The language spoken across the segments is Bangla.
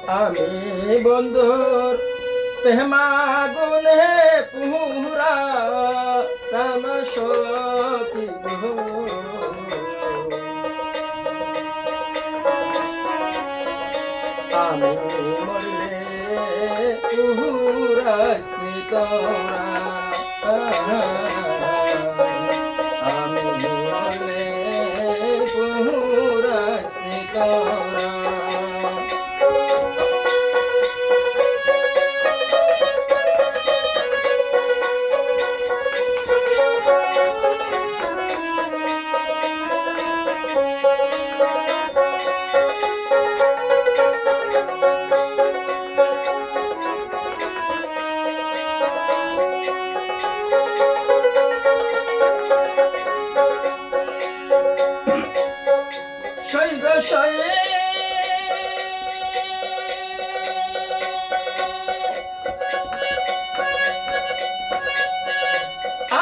আমি বন্ধুর প্রেমাগুনে পুরা প্রাণ সখী গো। আমি মরলে পুরা স্মৃত আমি মরলে পুরা স্মৃত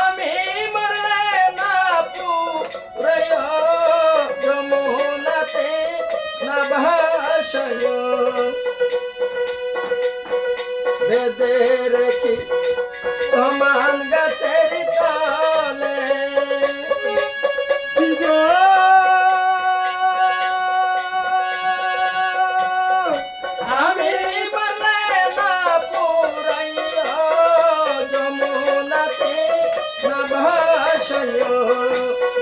আমি মরলে না পুরায় যমুনাতে না ভাসায় বেদে রেখি সমান গাছের তলে আমি মরলে না পুরায় যমুনাতে না ভাসায়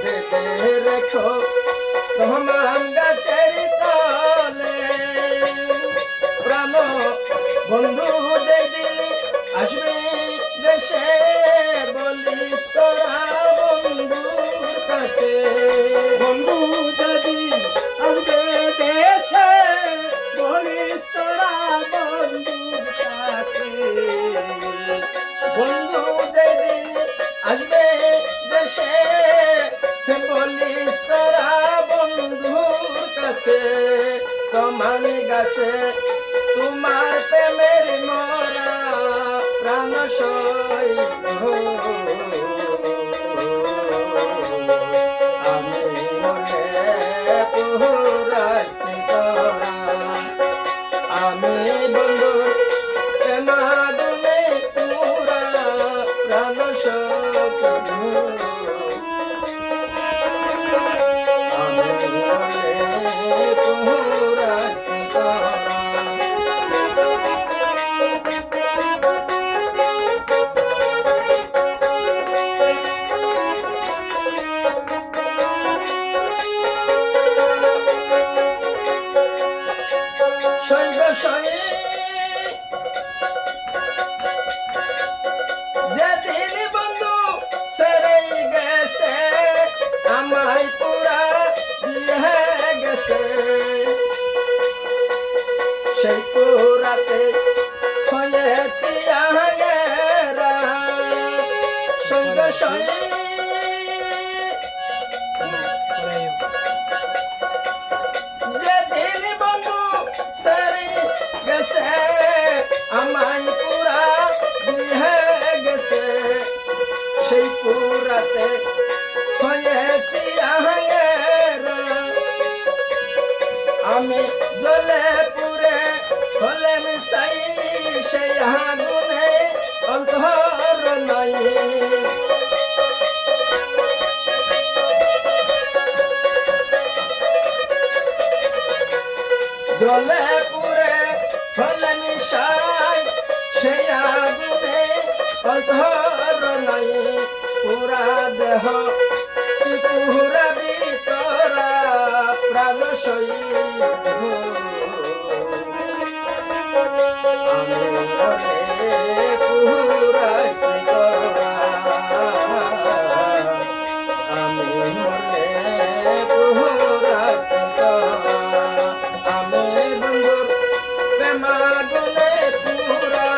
বেদে রেখো সমান গাছের তলে প্রাণ বন্ধু যেদিন আসবে দেশে বলিস তোরা বন্ধুর কাছে বন্ধু যদি আসবে দেশে বলিস তোরা বন্ধুর কাছে। বন্ধু যেদিন আসবে দেশে বলিস তোরা বন্ধুর কাছে কমান গাছে তোমার প্রেমের মরা প্রাণ সই আমি মনে পুরা স্মৃতরা আমি বন্ধুর প্রেমাগুনে পুরা প্রাণ সখী আমি মনে পুরা স্মৃতরা যেদিন বন্ধু সেরে গেছে আমায় পুরা দিয়ে গেছে সেই পুরাতে হয়েছি আঙেরা সঙ্গ যেদিন বন্ধু সেরে গেছে আমায় পুরা দিয়ে গেছে সেই পুরাতে হয়েছি আঙেরা আমি জ্বলে পুরে হলে মিশাই সেই আগুনে অন্তর নাই জ্বলে পুরে হলে মিশাই সেই আগুনে অন্তর নাই পুরা দেহ কি পুরা ভিতরা প্রাণ সই আমি মনে পুরা স্মৃতরা আমি মনে পুরা স্মৃতরা আমি বন্ধুর প্রেমাগুনে পুরা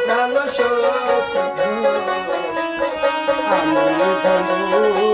প্রাণ সখী আমি বন্ধু